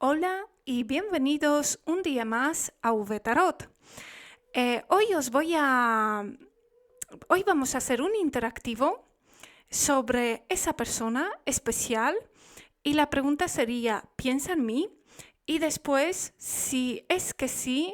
Hola y bienvenidos un día más a VTarot. Hoy vamos a hacer un interactivo sobre esa persona especial y la pregunta sería, ¿piensa en mí? Y después, si es que sí,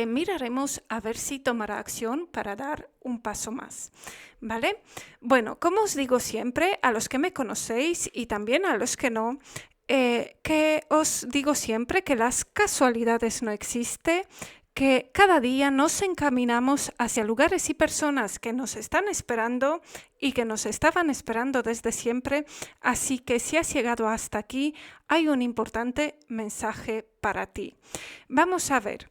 miraremos a ver si tomará acción para dar un paso más. ¿Vale? Bueno, como os digo siempre, a los que me conocéis y también a los que no, que os digo siempre que las casualidades no existen, que cada día nos encaminamos hacia lugares y personas que nos están esperando y que nos estaban esperando desde siempre, así que si has llegado hasta aquí, hay un importante mensaje para ti. Vamos a ver.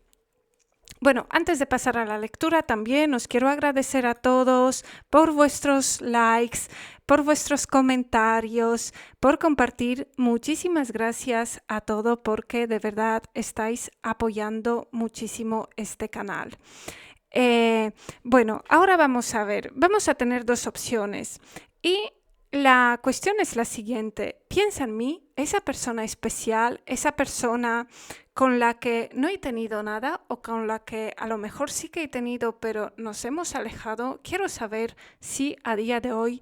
Bueno, antes de pasar a la lectura, también os quiero agradecer a todos por vuestros likes, por vuestros comentarios, por compartir. Muchísimas gracias a todos porque de verdad estáis apoyando muchísimo este canal. Bueno, ahora vamos a ver, vamos a tener dos opciones y la cuestión es la siguiente. Piensa en mí, esa persona especial, esa persona con la que no he tenido nada o con la que a lo mejor sí que he tenido, pero nos hemos alejado. Quiero saber si a día de hoy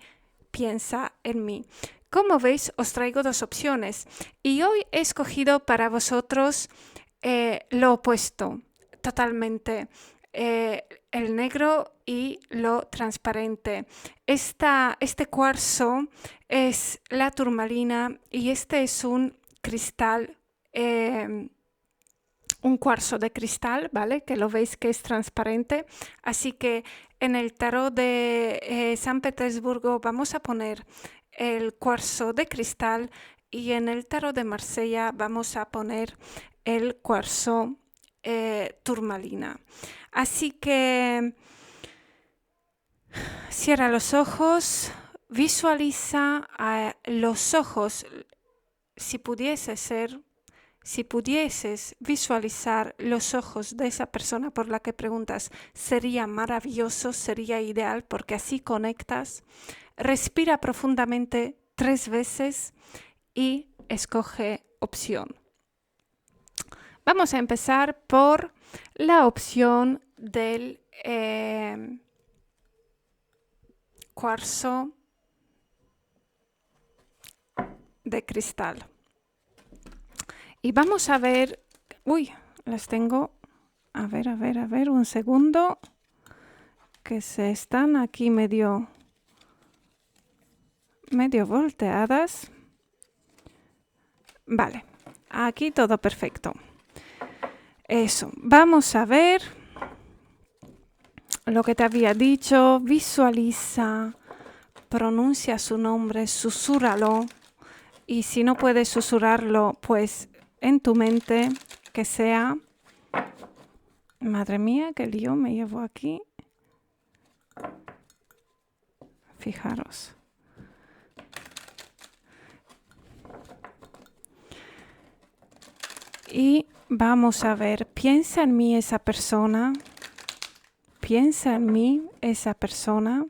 piensa en mí. Como veis, os traigo dos opciones y hoy he escogido para vosotros lo opuesto, totalmente. El negro y lo transparente. Este cuarzo es la turmalina y este es un cristal, un cuarzo de cristal, ¿vale? Que lo veis que es transparente. Así que en el tarot de San Petersburgo vamos a poner el cuarzo de cristal y en el tarot de Marsella vamos a poner el cuarzo turmalina. Así que cierra los ojos, visualiza los ojos, si pudieses visualizar los ojos de esa persona por la que preguntas, sería maravilloso, sería ideal porque así conectas. Respira profundamente 3 veces y escoge opción. Vamos a empezar por la opción del cuarzo de cristal. Y vamos a ver, las tengo, a ver, un segundo, que se están aquí medio volteadas. Vale, aquí todo perfecto. Eso, vamos a ver lo que te había dicho, visualiza, pronuncia su nombre, susúrralo. Y si no puedes susurrarlo, pues en tu mente, que sea... Madre mía, qué lío me llevo aquí. Fijaros. Y vamos a ver, piensa en mí esa persona. Piensa en mí esa persona.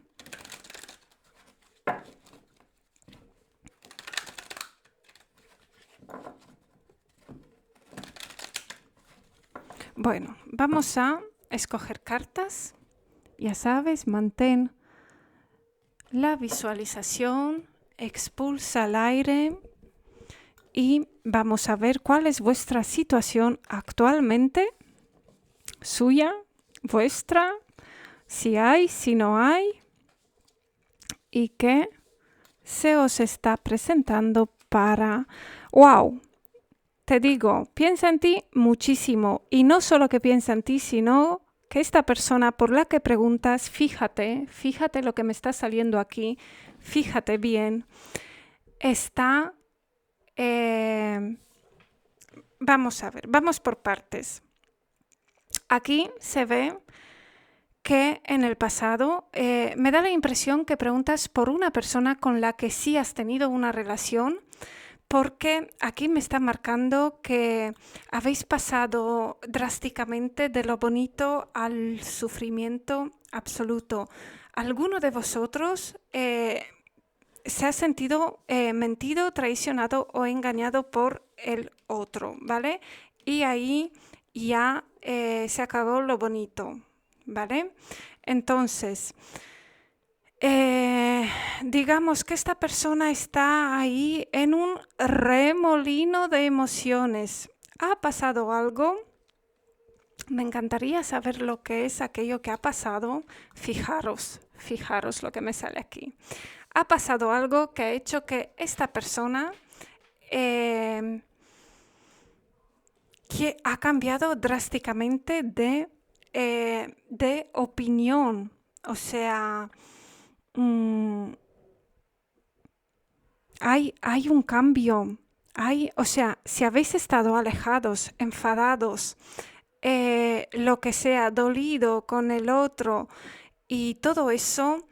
Bueno, vamos a escoger cartas. Ya sabes, mantén la visualización, expulsa el aire y vamos a ver cuál es vuestra situación actualmente, suya, vuestra, si hay, si no hay, y qué se os está presentando para... ¡Wow! Te digo, piensa en ti muchísimo y no solo que piensa en ti, sino que esta persona por la que preguntas, fíjate lo que me está saliendo aquí, fíjate bien, está... vamos a ver, vamos por partes. Aquí se ve que en el pasado me da la impresión que preguntas por una persona con la que sí has tenido una relación, porque aquí me está marcando que habéis pasado drásticamente de lo bonito al sufrimiento absoluto. Alguno de vosotros se ha sentido mentido, traicionado o engañado por el otro, ¿vale? Y ahí ya se acabó lo bonito, ¿vale? Entonces, digamos que esta persona está ahí en un remolino de emociones. ¿Ha pasado algo? Me encantaría saber lo que es aquello que ha pasado. Fijaros lo que me sale aquí. Ha pasado algo que ha hecho que esta persona que ha cambiado drásticamente de opinión. O sea, hay un cambio. O sea, si habéis estado alejados, enfadados, lo que sea, dolido con el otro y todo eso,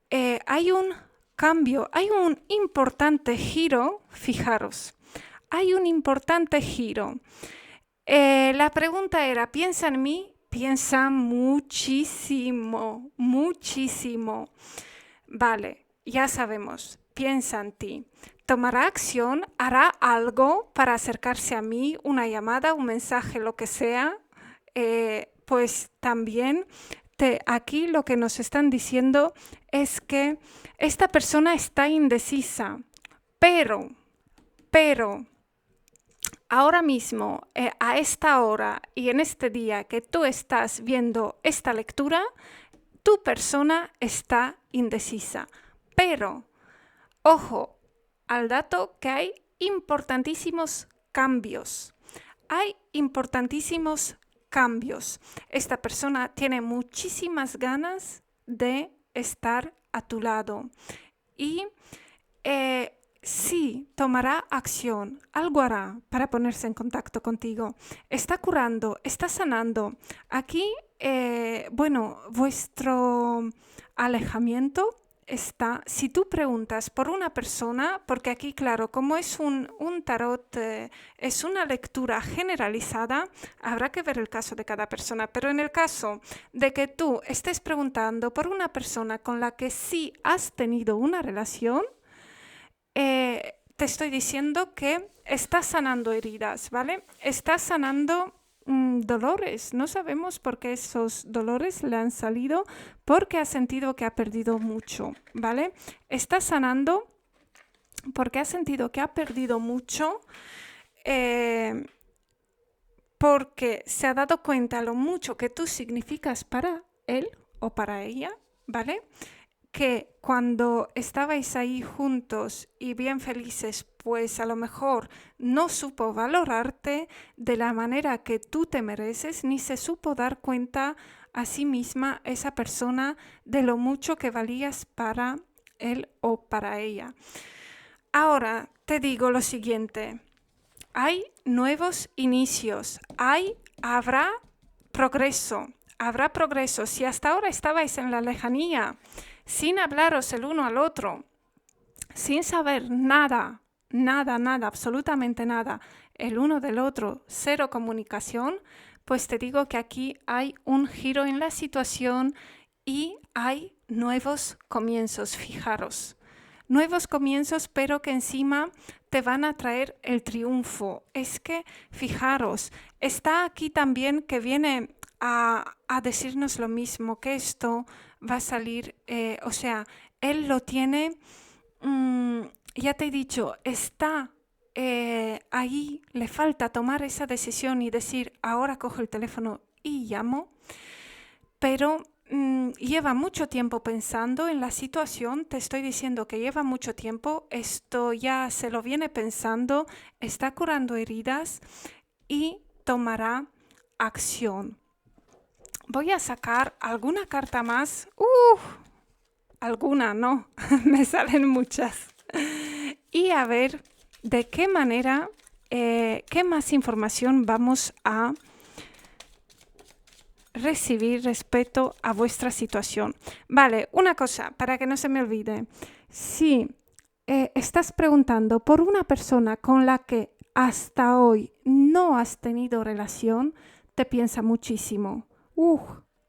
hay un cambio, hay un importante giro, fijaros, hay un importante giro. La pregunta era, ¿piensa en mí? Piensa muchísimo, muchísimo. Vale, ya sabemos, piensa en ti. Tomará acción, hará algo para acercarse a mí, una llamada, un mensaje, lo que sea. Pues también aquí lo que nos están diciendo es que esta persona está indecisa, pero, ahora mismo, a esta hora y en este día que tú estás viendo esta lectura, tu persona está indecisa. Pero, ojo al dato que hay importantísimos cambios. Hay importantísimos cambios. Esta persona tiene muchísimas ganas de estar a tu lado y sí, tomará acción, algo hará para ponerse en contacto contigo. Está curando, está sanando. Aquí, vuestro alejamiento está, si tú preguntas por una persona, porque aquí, claro, como es un tarot, es una lectura generalizada, habrá que ver el caso de cada persona, pero en el caso de que tú estés preguntando por una persona con la que sí has tenido una relación, te estoy diciendo que está sanando heridas, ¿vale? Está sanando dolores. No sabemos por qué esos dolores le han salido, porque ha sentido que ha perdido mucho, ¿vale? Está sanando porque ha sentido que ha perdido mucho, porque se ha dado cuenta lo mucho que tú significas para él o para ella, ¿vale? Que cuando estabais ahí juntos y bien felices, pues a lo mejor no supo valorarte de la manera que tú te mereces, ni se supo dar cuenta a sí misma esa persona de lo mucho que valías para él o para ella. Ahora te digo lo siguiente, hay nuevos inicios, habrá progreso. Si hasta ahora estabais en la lejanía, sin hablaros el uno al otro, sin saber nada, absolutamente nada, el uno del otro, cero comunicación, pues te digo que aquí hay un giro en la situación y hay nuevos comienzos, fijaros. Nuevos comienzos, pero que encima te van a traer el triunfo. Es que, fijaros, está aquí también que viene a decirnos lo mismo, que esto va a salir, o sea, él lo tiene, ya te he dicho, está ahí, le falta tomar esa decisión y decir, ahora cojo el teléfono y llamo, pero lleva mucho tiempo pensando en la situación, te estoy diciendo que lleva mucho tiempo, esto ya se lo viene pensando, está curando heridas y tomará acción. Voy a sacar alguna carta más. Alguna, no, me salen muchas. Y a ver de qué manera, qué más información vamos a recibir respecto a vuestra situación. Vale, una cosa, para que no se me olvide. Si estás preguntando por una persona con la que hasta hoy no has tenido relación, te piensa muchísimo.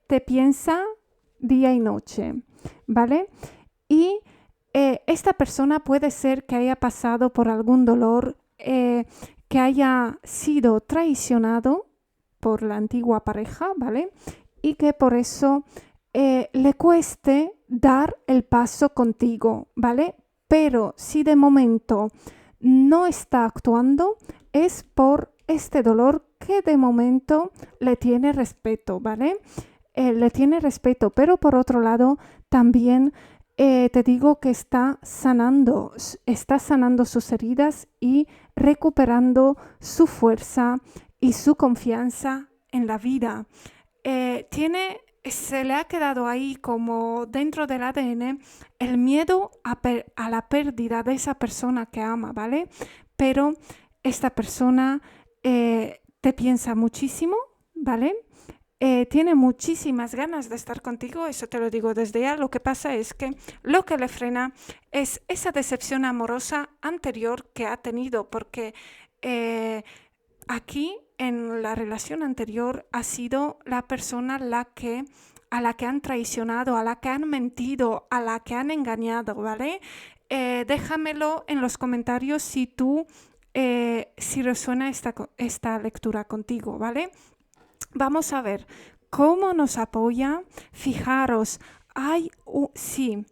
Te piensa día y noche, ¿vale? Y esta persona puede ser que haya pasado por algún dolor, que haya sido traicionado por la antigua pareja, ¿vale? Y que por eso le cueste dar el paso contigo, ¿vale? Pero si de momento no está actuando, es por este dolor que de momento le tiene respeto, ¿vale? Le tiene respeto, pero por otro lado también te digo que está sanando sus heridas y recuperando su fuerza y su confianza en la vida. Se le ha quedado ahí como dentro del ADN el miedo a la pérdida de esa persona que ama, ¿vale? Pero esta persona te piensa muchísimo, ¿vale? Tiene muchísimas ganas de estar contigo, eso te lo digo desde ya. Lo que pasa es que lo que le frena es esa decepción amorosa anterior que ha tenido, porque aquí en la relación anterior ha sido la persona a la que han traicionado, a la que han mentido, a la que han engañado, ¿vale? Déjamelo en los comentarios si resuena esta lectura contigo, ¿vale? Vamos a ver cómo nos apoya. Fijaros, sí,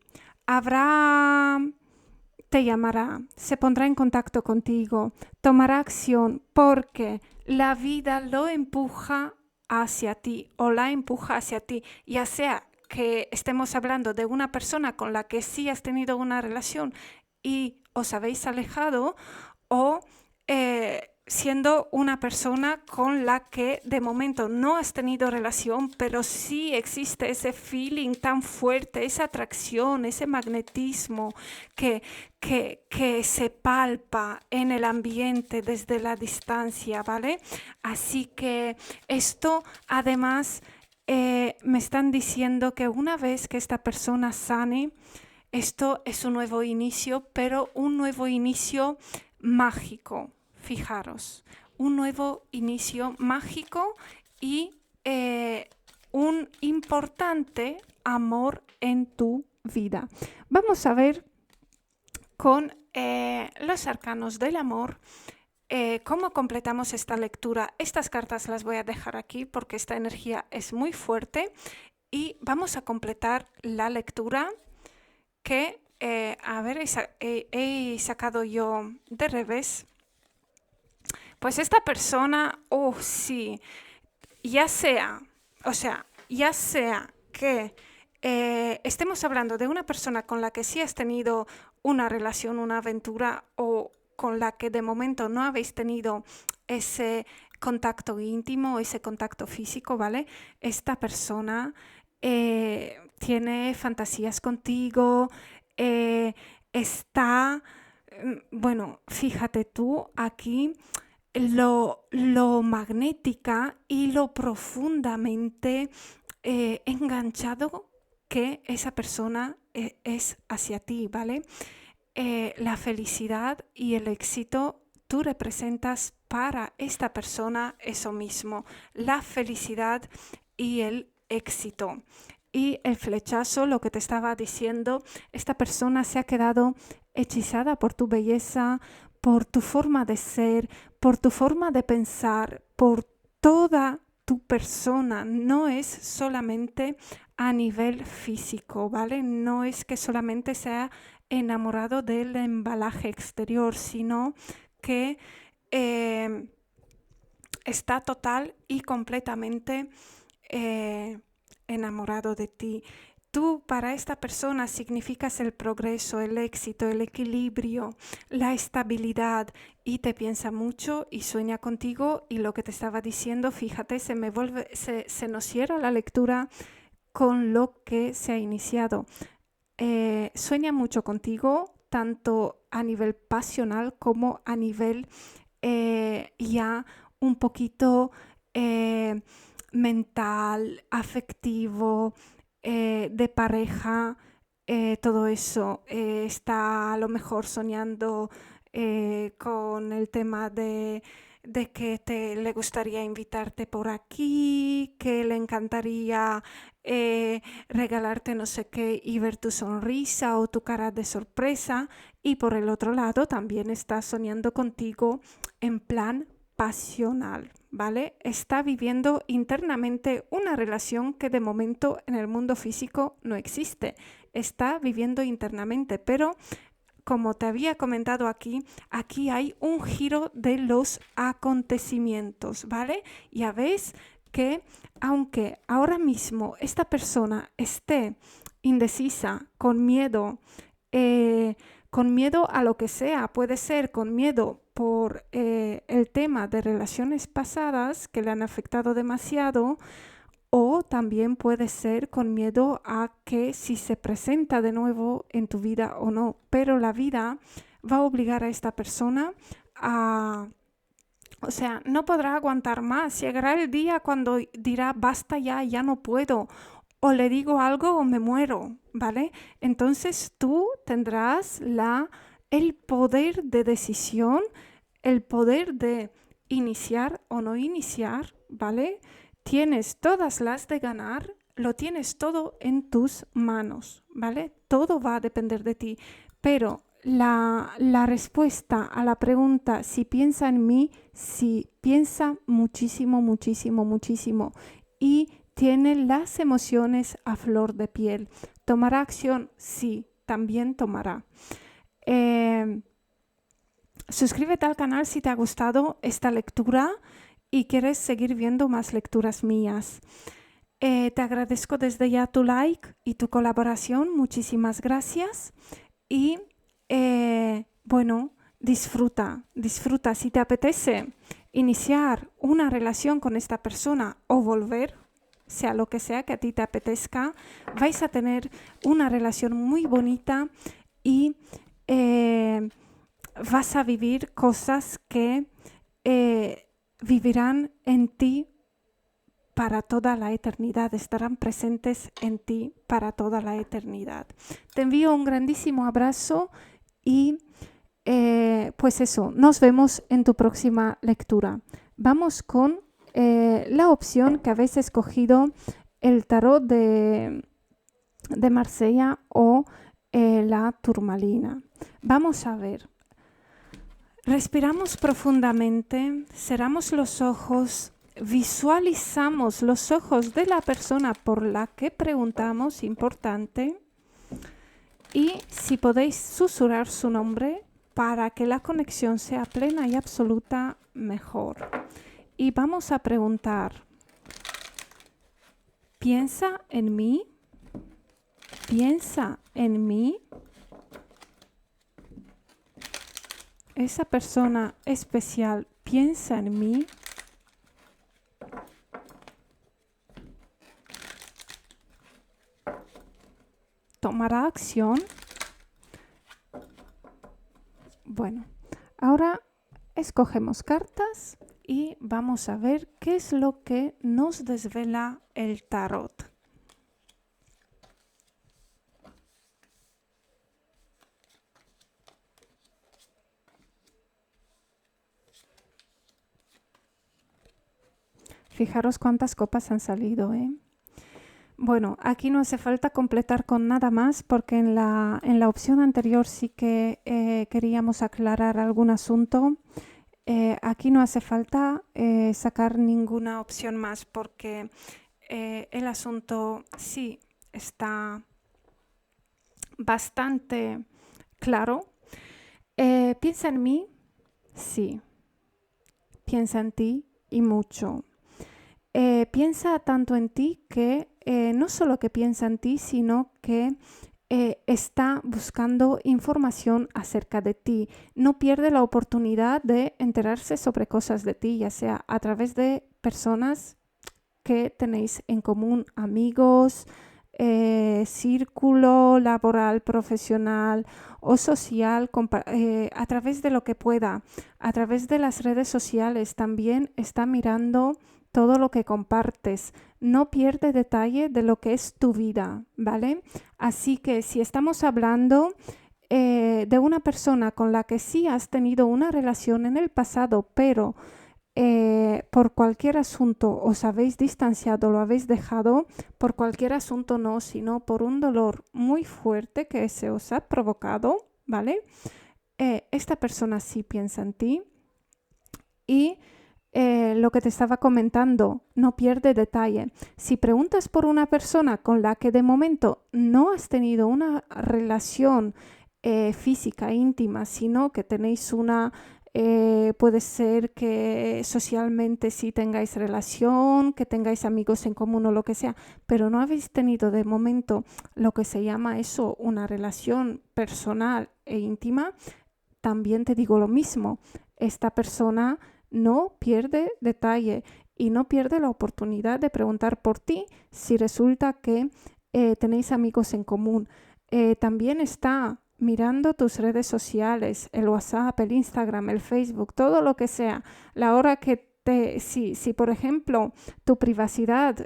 te llamará, se pondrá en contacto contigo, tomará acción porque la vida lo empuja hacia ti o la empuja hacia ti, ya sea que estemos hablando de una persona con la que sí has tenido una relación y os habéis alejado, o siendo una persona con la que de momento no has tenido relación, pero sí existe ese feeling tan fuerte, esa atracción, ese magnetismo que se palpa en el ambiente desde la distancia, ¿vale? Así que esto además me están diciendo que una vez que esta persona sane, esto es un nuevo inicio, pero un nuevo inicio mágico. Fijaros, un nuevo inicio mágico y un importante amor en tu vida. Vamos a ver con los arcanos del amor cómo completamos esta lectura. Estas cartas las voy a dejar aquí porque esta energía es muy fuerte y vamos a completar la lectura que, a ver, he sacado yo de revés. Pues esta persona, sí, ya sea que estemos hablando de una persona con la que sí has tenido una relación, una aventura, o con la que de momento no habéis tenido ese contacto íntimo, ese contacto físico, ¿vale? Esta persona tiene fantasías contigo, bueno, fíjate tú aquí lo magnética y lo profundamente enganchado que esa persona es hacia ti, ¿vale? La felicidad y el éxito, tú representas para esta persona eso mismo, la felicidad y el éxito. Y el flechazo, lo que te estaba diciendo, esta persona se ha quedado hechizada por tu belleza, por tu forma de ser, por tu forma de pensar, por toda tu persona. No es solamente a nivel físico, ¿vale? No es que solamente sea enamorado del embalaje exterior, sino que está total y completamente enamorado de ti. Tú para esta persona significas el progreso, el éxito, el equilibrio, la estabilidad, y te piensa mucho y sueña contigo. Y lo que te estaba diciendo, fíjate, se nos cierra la lectura con lo que se ha iniciado. Sueña mucho contigo, tanto a nivel pasional como a nivel ya un poquito mental, afectivo, de pareja, todo eso. Está a lo mejor soñando con el tema de de que le gustaría invitarte por aquí, que le encantaría regalarte no sé qué y ver tu sonrisa o tu cara de sorpresa. Y por el otro lado también está soñando contigo en plan pasional, ¿vale? Está viviendo internamente una relación que de momento en el mundo físico no existe. Está viviendo internamente, pero como te había comentado aquí hay un giro de los acontecimientos, ¿vale? Ya ves que aunque ahora mismo esta persona esté indecisa, con miedo a lo que sea, puede ser con miedo por el tema de relaciones pasadas que le han afectado demasiado, o también puede ser con miedo a que si se presenta de nuevo en tu vida o no. Pero la vida va a obligar a esta persona a... O sea, no podrá aguantar más. Llegará el día cuando dirá, basta ya, ya no puedo. O le digo algo o me muero, ¿vale? Entonces tú tendrás el poder de decisión, el poder de iniciar o no iniciar, ¿vale? Tienes todas las de ganar, lo tienes todo en tus manos, ¿vale? Todo va a depender de ti, pero la respuesta a la pregunta si piensa en mí, sí, piensa muchísimo, muchísimo, muchísimo y tiene las emociones a flor de piel. ¿Tomará acción? Sí, también tomará. Suscríbete al canal si te ha gustado esta lectura y quieres seguir viendo más lecturas mías. Te agradezco desde ya tu like y tu colaboración. Muchísimas gracias. Y bueno, disfruta. Si te apetece iniciar una relación con esta persona o volver, sea lo que sea que a ti te apetezca, vais a tener una relación muy bonita y vas a vivir cosas que vivirán en ti para toda la eternidad, estarán presentes en ti para toda la eternidad. Te envío un grandísimo abrazo y pues eso, nos vemos en tu próxima lectura. Vamos con la opción que habéis escogido, el tarot de Marsella o la turmalina. Vamos a ver. Respiramos profundamente, cerramos los ojos, visualizamos los ojos de la persona por la que preguntamos, importante, y si podéis susurrar su nombre para que la conexión sea plena y absoluta, mejor. Y vamos a preguntar, ¿piensa en mí? ¿Piensa en mí? ¿Esa persona especial piensa en mí? ¿Tomará acción? Bueno, ahora escogemos cartas y vamos a ver qué es lo que nos desvela el tarot. Fijaros cuántas copas han salido, ¿eh? Bueno, aquí no hace falta completar con nada más porque en la opción anterior sí que queríamos aclarar algún asunto. Aquí no hace falta sacar ninguna opción más porque el asunto sí está bastante claro. ¿Piensa en mí? Sí. Piensa en ti y mucho. Piensa tanto en ti que no solo que piensa en ti, sino que está buscando información acerca de ti. No pierde la oportunidad de enterarse sobre cosas de ti, ya sea a través de personas que tenéis en común, amigos, círculo laboral, profesional o social, a través de lo que pueda, a través de las redes sociales también está mirando todo lo que compartes, no pierde detalle de lo que es tu vida, ¿vale? Así que si estamos hablando de una persona con la que sí has tenido una relación en el pasado, pero por cualquier asunto os habéis distanciado, lo habéis dejado, por cualquier asunto no, sino por un dolor muy fuerte que se os ha provocado, ¿vale? Esta persona sí piensa en ti y lo que te estaba comentando, no pierde detalle. Si preguntas por una persona con la que de momento no has tenido una relación física, íntima, sino que tenéis una, puede ser que socialmente sí tengáis relación, que tengáis amigos en común o lo que sea, pero no habéis tenido de momento lo que se llama eso, una relación personal e íntima, también te digo lo mismo. Esta persona no pierde detalle y no pierde la oportunidad de preguntar por ti si resulta que tenéis amigos en común. También está mirando tus redes sociales, el WhatsApp, el Instagram, el Facebook, todo lo que sea, la hora que si por ejemplo tu privacidad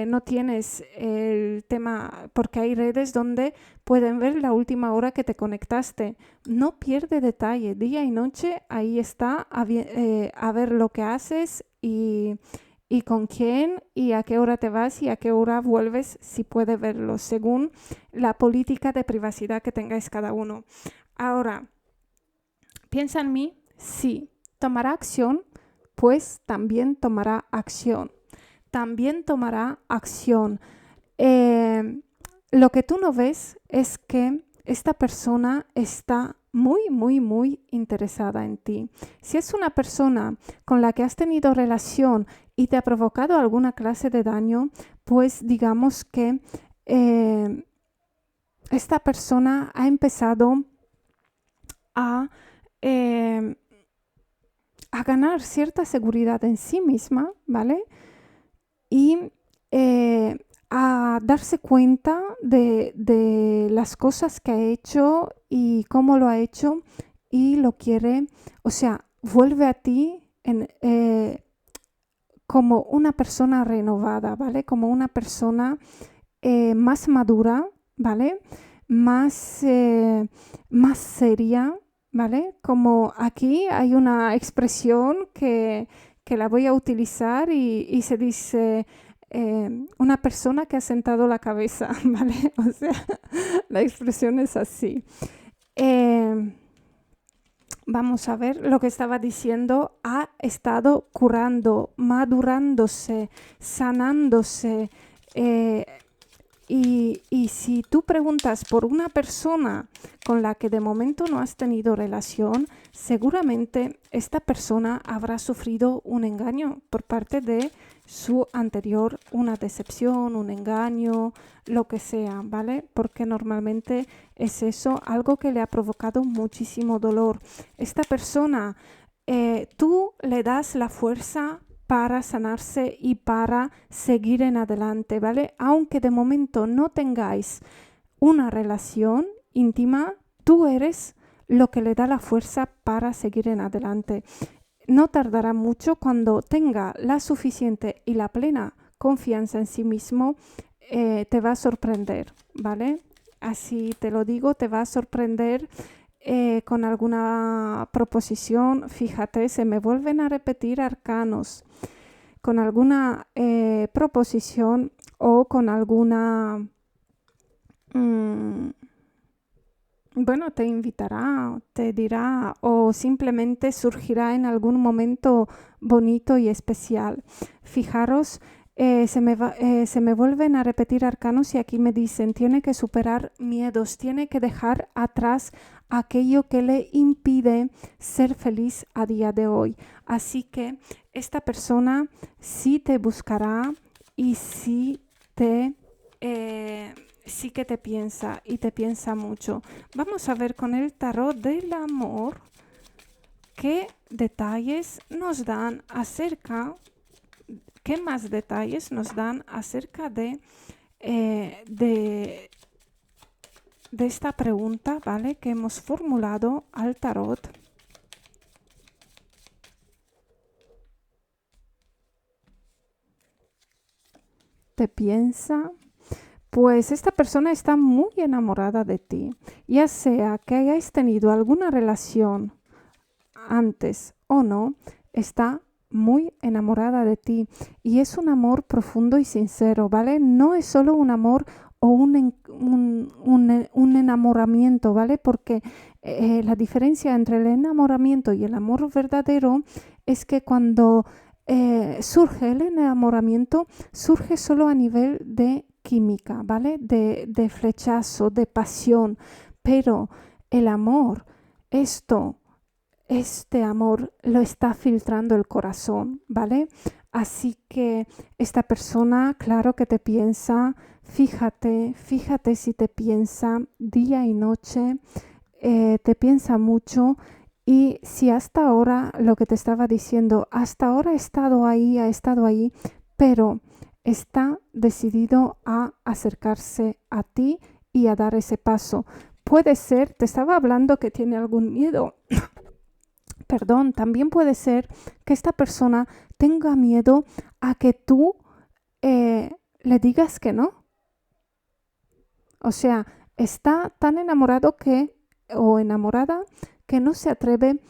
no tienes el tema, porque hay redes donde pueden ver la última hora que te conectaste, no pierde detalle, día y noche ahí está a ver lo que haces y con quién y a qué hora te vas y a qué hora vuelves, si puede verlo, según la política de privacidad que tengáis cada uno. Ahora, piensa en mí, sí, tomará acción, pues también tomará acción. También tomará acción. Lo que tú no ves es que esta persona está muy, muy, muy interesada en ti. Si es una persona con la que has tenido relación y te ha provocado alguna clase de daño, pues digamos que esta persona ha empezado a ganar cierta seguridad en sí misma, ¿vale? Y a darse cuenta de las cosas que ha hecho y cómo lo ha hecho y lo quiere, o sea, vuelve a ti como una persona renovada, ¿vale? Como una persona más madura, ¿vale? Más seria, ¿vale? Como aquí hay una expresión que la voy a utilizar y se dice una persona que ha sentado la cabeza, ¿vale? O sea, la expresión es así. Vamos a ver lo que estaba diciendo. Ha estado curando, madurándose, sanándose. Y si tú preguntas por una persona con la que de momento no has tenido relación, seguramente esta persona habrá sufrido un engaño por parte de su anterior, una decepción, un engaño, lo que sea, ¿vale? Porque normalmente es eso, algo que le ha provocado muchísimo dolor. Esta persona, tú le das la fuerza para sanarse y para seguir en adelante, ¿vale? Aunque de momento no tengáis una relación íntima, tú eres lo que le da la fuerza para seguir en adelante. No tardará mucho cuando tenga la suficiente y la plena confianza en sí mismo, te va a sorprender, ¿vale? Así te lo digo, te va a sorprender con alguna proposición. Fíjate, se me vuelven a repetir arcanos. Con alguna proposición o con alguna... bueno, te invitará, te dirá o simplemente surgirá en algún momento bonito y especial. Fijaros, se me vuelven a repetir arcanos y aquí me dicen, tiene que superar miedos, tiene que dejar atrás aquello que le impide ser feliz a día de hoy. Así que esta persona sí te buscará y sí que te piensa y te piensa mucho. Vamos a ver con el tarot del amor qué detalles nos dan acerca, qué más detalles nos dan acerca de esta pregunta, ¿vale? Que hemos formulado al tarot. Te piensa. Pues esta persona está muy enamorada de ti, ya sea que hayáis tenido alguna relación antes o no, está muy enamorada de ti y es un amor profundo y sincero, ¿vale? No es solo un amor o un enamoramiento, ¿vale? Porque la diferencia entre el enamoramiento y el amor verdadero es que cuando surge el enamoramiento, surge solo a nivel de química, ¿vale? De flechazo, de pasión, pero el amor, este amor lo está filtrando el corazón, ¿vale? Así que esta persona, claro que te piensa, fíjate si te piensa día y noche, te piensa mucho y si hasta ahora, lo que te estaba diciendo, hasta ahora ha estado ahí, pero está decidido a acercarse a ti y a dar ese paso. Puede ser, te estaba hablando que tiene algún miedo. Perdón, también puede ser que esta persona tenga miedo a que tú le digas que no. O sea, está tan enamorado o enamorada que no se atreve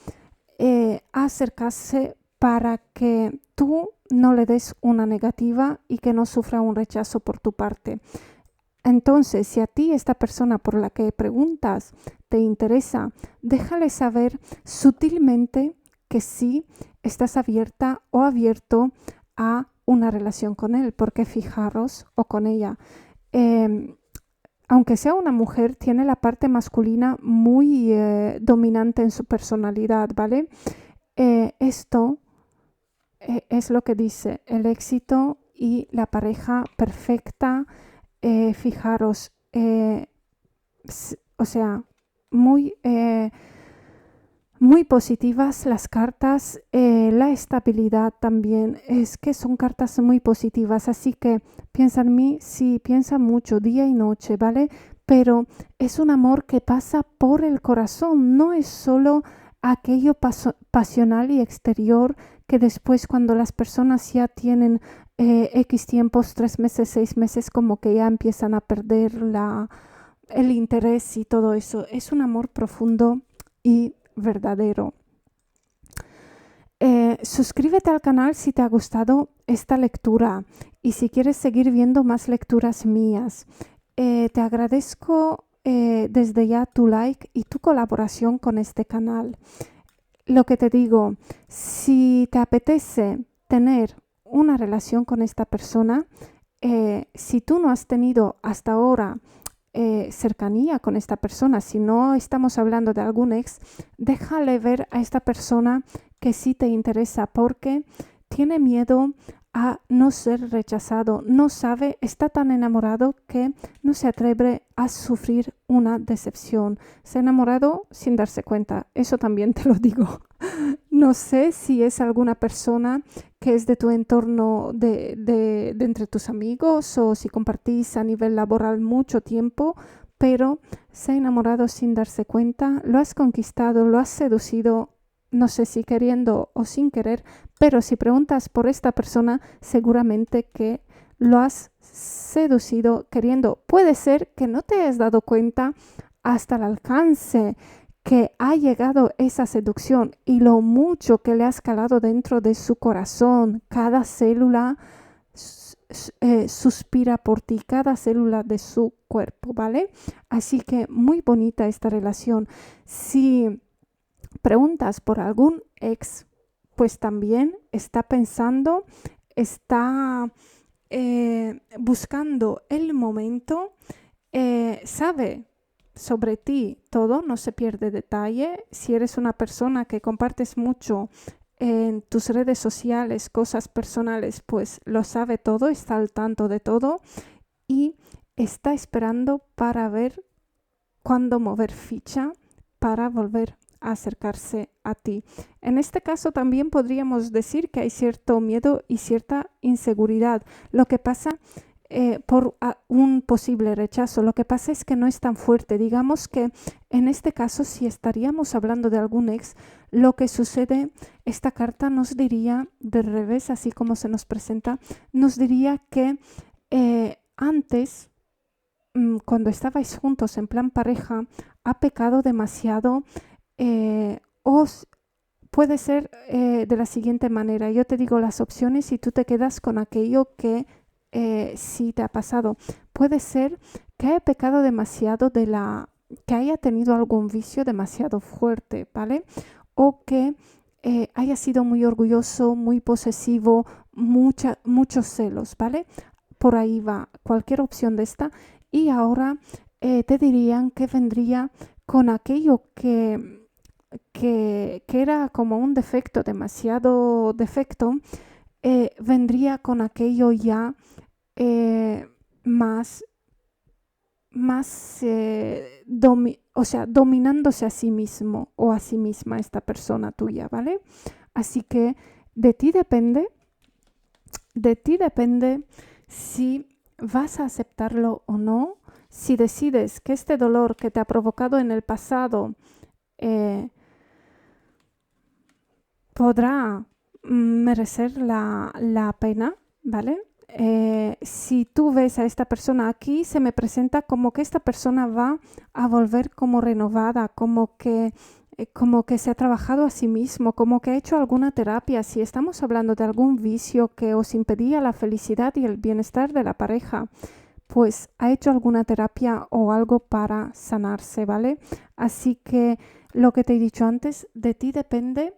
a acercarse para que tú no le des una negativa y que no sufra un rechazo por tu parte. Entonces, si a ti esta persona por la que preguntas te interesa, déjale saber sutilmente que sí estás abierta o abierto a una relación con él, porque fijaros, o con ella, aunque sea una mujer, tiene la parte masculina muy dominante en su personalidad, ¿vale? Esto es lo que dice el éxito y la pareja perfecta. Fijaros, o sea, muy, muy positivas las cartas, la estabilidad también, es que son cartas muy positivas, así que piensa en mí, sí, piensa mucho día y noche, ¿vale? Pero es un amor que pasa por el corazón, no es solo aquello pasional y exterior que después cuando las personas ya tienen X tiempos, 3 meses, 6 meses, como que ya empiezan a perder el interés y todo eso. Es un amor profundo y verdadero. Suscríbete al canal si te ha gustado esta lectura y si quieres seguir viendo más lecturas mías. Te agradezco desde ya tu like y tu colaboración con este canal. Lo que te digo, si te apetece tener una relación con esta persona, si tú no has tenido hasta ahora cercanía con esta persona, si no estamos hablando de algún ex, déjale ver a esta persona que sí te interesa porque tiene miedo a no ser rechazado, no sabe, está tan enamorado que no se atreve a sufrir una decepción. Se ha enamorado sin darse cuenta, eso también te lo digo. No sé si es alguna persona que es de tu entorno de entre tus amigos o si compartís a nivel laboral mucho tiempo, pero se ha enamorado sin darse cuenta, lo has conquistado, lo has seducido, no sé si queriendo o sin querer, pero si preguntas por esta persona, seguramente que lo has seducido queriendo. Puede ser que no te hayas dado cuenta hasta el alcance que ha llegado esa seducción y lo mucho que le has calado dentro de su corazón. Cada célula suspira por ti, cada célula de su cuerpo, ¿vale? Así que muy bonita esta relación. Si preguntas por algún ex, pues también está pensando, está buscando el momento, sabe sobre ti todo, no se pierde detalle. Si eres una persona que compartes mucho en tus redes sociales, cosas personales, pues lo sabe todo, está al tanto de todo y está esperando para ver cuándo mover ficha para volver a acercarse a ti. En este caso también podríamos decir que hay cierto miedo y cierta inseguridad. Lo que pasa por un posible rechazo. Lo que pasa es que no es tan fuerte. Digamos que en este caso, si estaríamos hablando de algún ex, lo que sucede, esta carta nos diría, de revés, así como se nos presenta, nos diría que antes, cuando estabais juntos en plan pareja, ha pecado demasiado, puede ser de la siguiente manera. Yo te digo las opciones y tú te quedas con aquello que sí te ha pasado. Puede ser que haya pecado demasiado que haya tenido algún vicio demasiado fuerte, ¿vale? O que haya sido muy orgulloso, muy posesivo, muchos celos, ¿vale? Por ahí va cualquier opción de esta. Y ahora te dirían que vendría con aquello que era como un defecto, demasiado defecto, vendría con aquello ya eh, más, o sea, dominándose a sí mismo o a sí misma esta persona tuya, ¿vale? Así que de ti depende si vas a aceptarlo o no, si decides que este dolor que te ha provocado en el pasado podrá merecer la pena, ¿vale? Si tú ves a esta persona aquí, se me presenta como que esta persona va a volver como renovada, como que se ha trabajado a sí mismo, como que ha hecho alguna terapia. Si estamos hablando de algún vicio que os impedía la felicidad y el bienestar de la pareja, pues ha hecho alguna terapia o algo para sanarse, ¿vale? Así que lo que te he dicho antes, de ti depende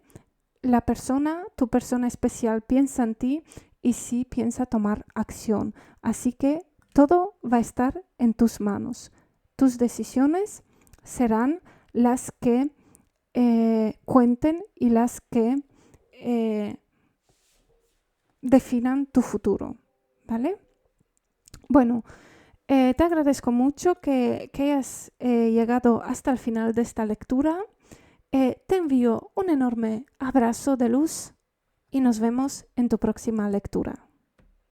la persona, tu persona especial piensa en ti y sí piensa tomar acción. Así que todo va a estar en tus manos. Tus decisiones serán las que cuenten y las que definan tu futuro, ¿vale? Bueno, te agradezco mucho que hayas llegado hasta el final de esta lectura. Te envío un enorme abrazo de luz y nos vemos en tu próxima lectura.